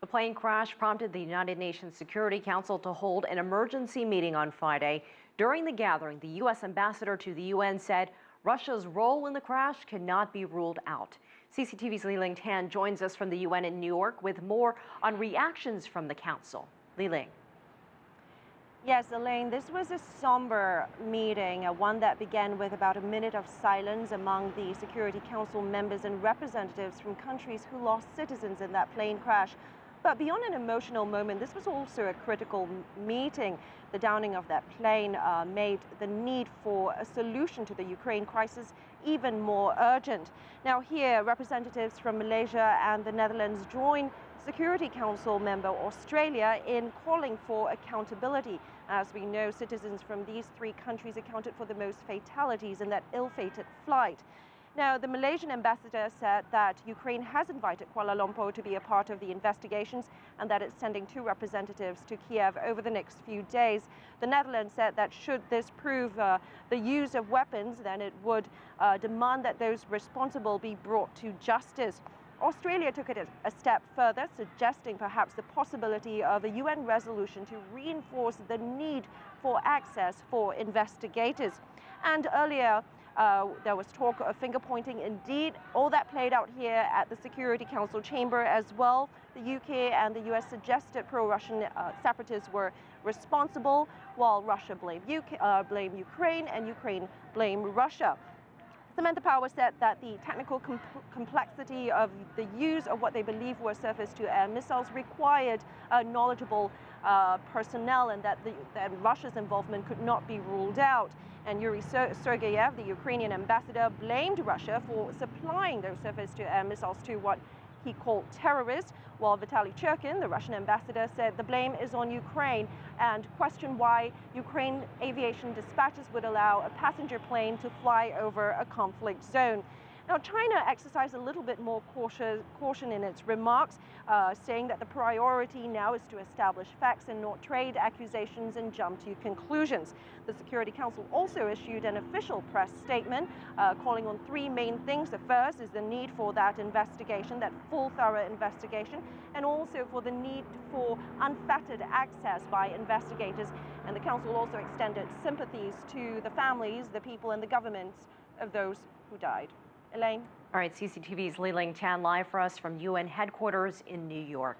The plane crash prompted the United Nations Security Council to hold an emergency meeting on Friday. During the gathering, the U.S. ambassador to the UN said Russia's role in the crash cannot be ruled out. CCTV's Liling joins us from the UN in New York with more on reactions from the Council. Liling. Yes, Elaine, this was a somber meeting, one that began with about a minute of silence among the Security Council members and representatives from countries who lost citizens in that plane crash. But beyond an emotional moment, this was also a critical meeting. The downing of that plane made the need for a solution to the Ukraine crisis even more urgent. Now here, representatives from Malaysia and the Netherlands join Security Council member Australia in calling for accountability. As we know, citizens from these three countries accounted for the most fatalities in that ill-fated flight. Now, the Malaysian ambassador said that Ukraine has invited Kuala Lumpur to be a part of the investigations and that it's sending 2 representatives to Kiev over the next few days. The Netherlands said that should this prove the use of weapons, then it would demand that those responsible be brought to justice. Australia took it a step further, suggesting perhaps the possibility of a UN resolution to reinforce the need for access for investigators. And earlier, there was talk of finger-pointing. Indeed, all that played out here at the Security Council chamber as well. The UK and the US suggested pro-Russian separatists were responsible, while Russia blamed Ukraine and Ukraine blamed Russia. Samantha Power said that the technical complexity of the use of what they believe were surface-to-air missiles required knowledgeable personnel, and that Russia's involvement could not be ruled out. And Yuri Sergeyev, the Ukrainian ambassador, blamed Russia for supplying those surface-to-air missiles to what he called terrorists, while Vitaly Churkin, the Russian ambassador, said the blame is on Ukraine and questioned why Ukraine aviation dispatches would allow a passenger plane to fly over a conflict zone. Now, China exercised a little bit more caution in its remarks, saying that the priority now is to establish facts and not trade accusations and jump to conclusions. The Security Council also issued an official press statement calling on 3 main things. The first is the need for that investigation, that full, thorough investigation, and also for the need for unfettered access by investigators. And the Council also extended sympathies to the families, the people, and the governments of those who died. Elaine? All right, CCTV's Liling live for us from UN headquarters in New York.